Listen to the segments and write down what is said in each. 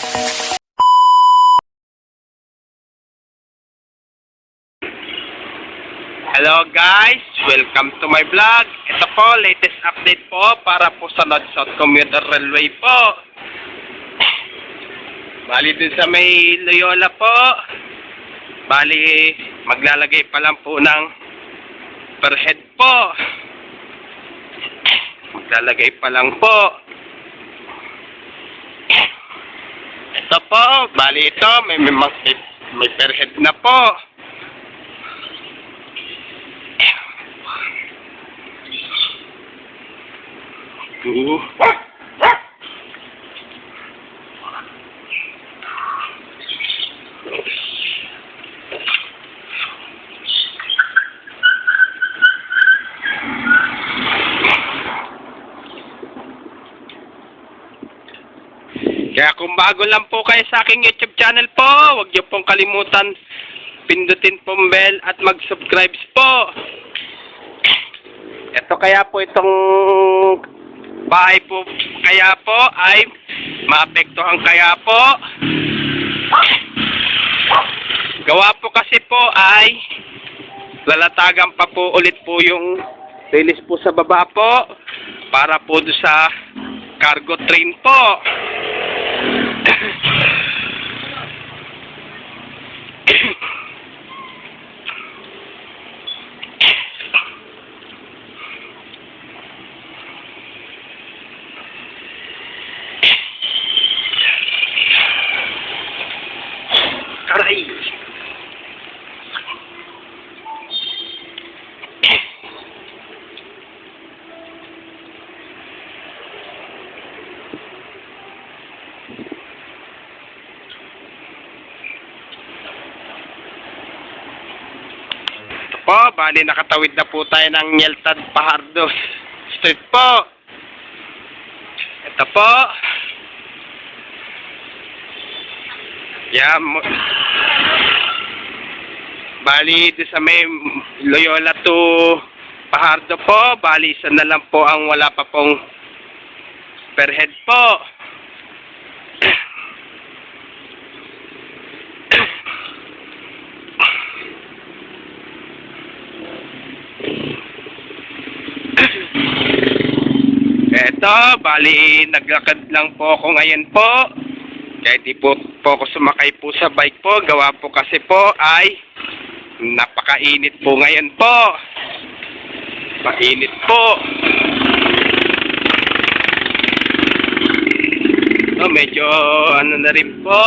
Hello guys, welcome to my vlog. Ito po, latest update po para po sa North South Commuter Railway po. Bali dun sa may Loyola po. Bali, maglalagay pa lang po ng per head po. Maglalagay pa lang po. Ito po, bali ito, may per head na po. Kaya kung bago lang po kayo sa aking YouTube channel po, huwag niyo pong kalimutan pindutin pong bell at mag-subscribe po. Ito kaya po itong bahay po kaya po ay maapektuhan kaya po. Gawa po kasi po ay lalatagan pa po ulit po yung release po sa baba po para po doon sa cargo train po. Aray! Ito po, bali nakatawid na po tayo ng Yeltad Pajardo Street po. Ito po. Bali, doon sa may Loyola to Pajardo po, bali isa na lang po ang wala pa pong per head po. Eto, bali naglakad lang po ako ngayon po. Kaya di po ako sumakay po sa bike po. Gawa po kasi po ay napakainit po ngayon po. Mainit po. So, medyo ano na rin po.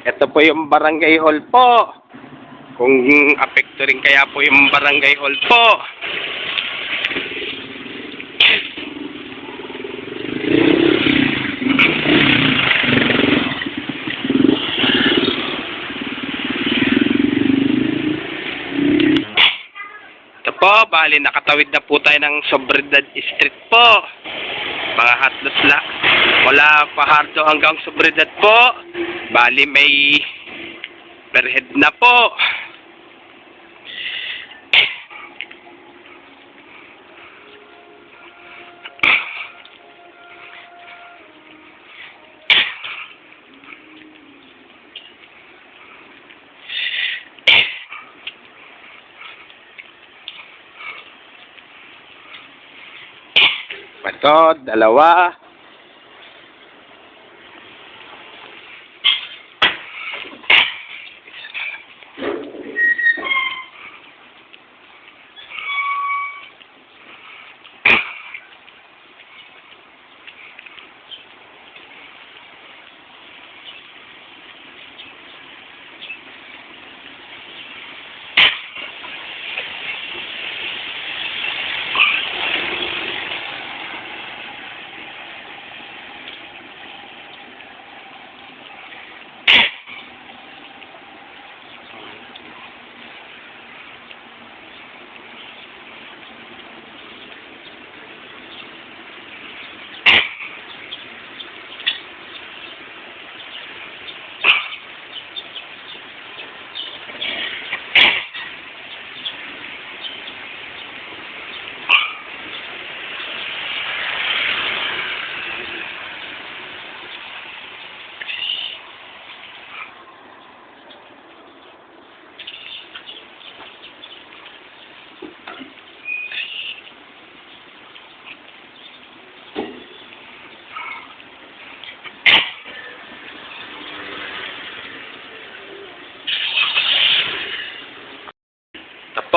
Ito po yung barangay hall po. Kung apekto rin kaya po yung barangay hall po. Ito po, bali nakatawid na po tayo ng Sobredad Street po. Mga hatlos la. Wala Pajardo hanggang Sobredad po. Bali may per head na po. Ito, dalawa.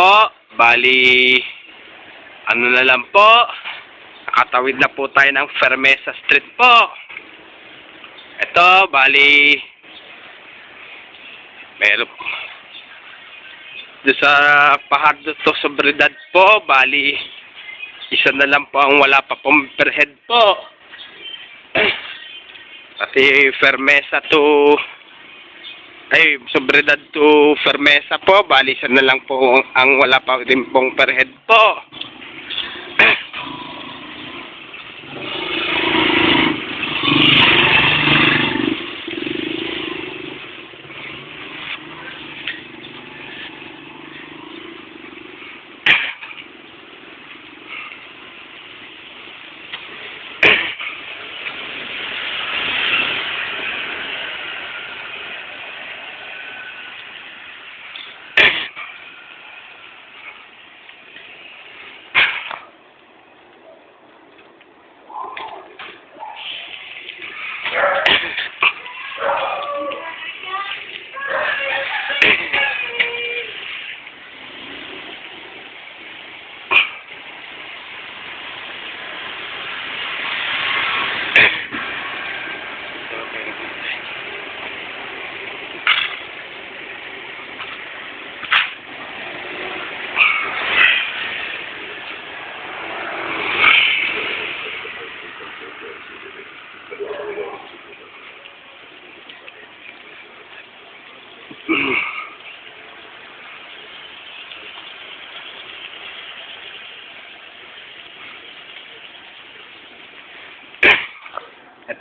po, bali, ano na lang po, nakatawid na po tayo ng Fermesa Street po. Ito, bali, meron po. Doon sa Fajardo to Sobriedad po, bali, isa na lang po ang wala pa pong perhead po. Pati Fermesa to Sobriedad to Fermesa po, bali isa na lang po ang wala pa din pong perhead po.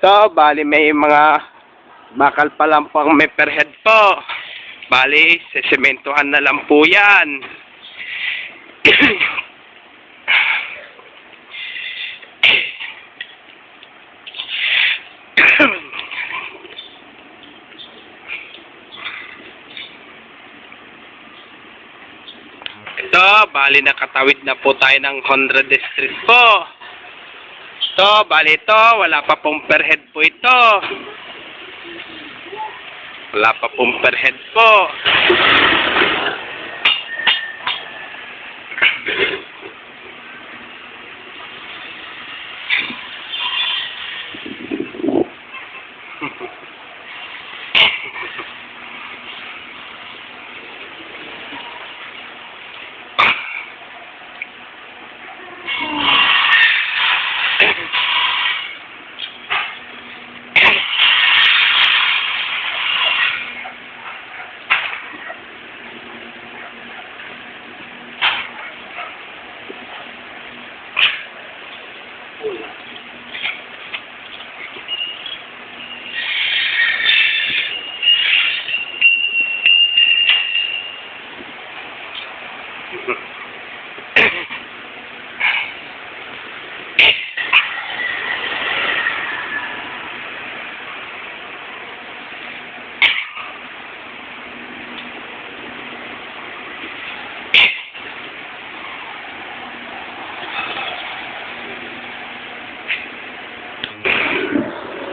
Ito, bali may mga bakal pa lang pang may perhead po. Bali, sesementohan na lang po yan. Ito, bali nakatawid na po tayo ng 100 Street po. Ito, bali ito, wala pa pong perhead po ito. Wala pa pong perhead po.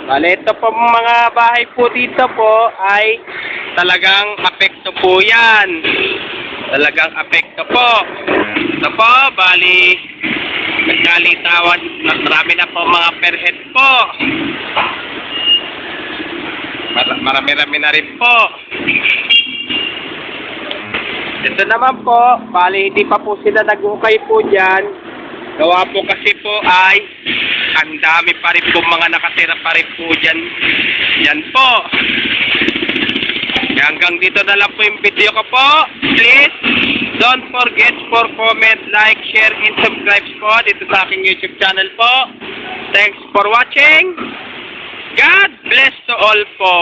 Bale, ito po mga bahay po dito po ay talagang apekto po yan. Talagang apekto po. Ito po, bali, nagkalitawan, marami na po mga perhead po. Marami-rami na rin po. Ito naman po, bali, hindi pa po sila nag-ukay po dyan. Gawa po kasi po ay ang dami pa rin po mga nakatira pa rin po dyan. Yan po. Hanggang dito na lang po yung video ko po. Please, don't forget for comment, like, share, and subscribe po dito sa aking YouTube channel po. Thanks for watching. God bless to all po.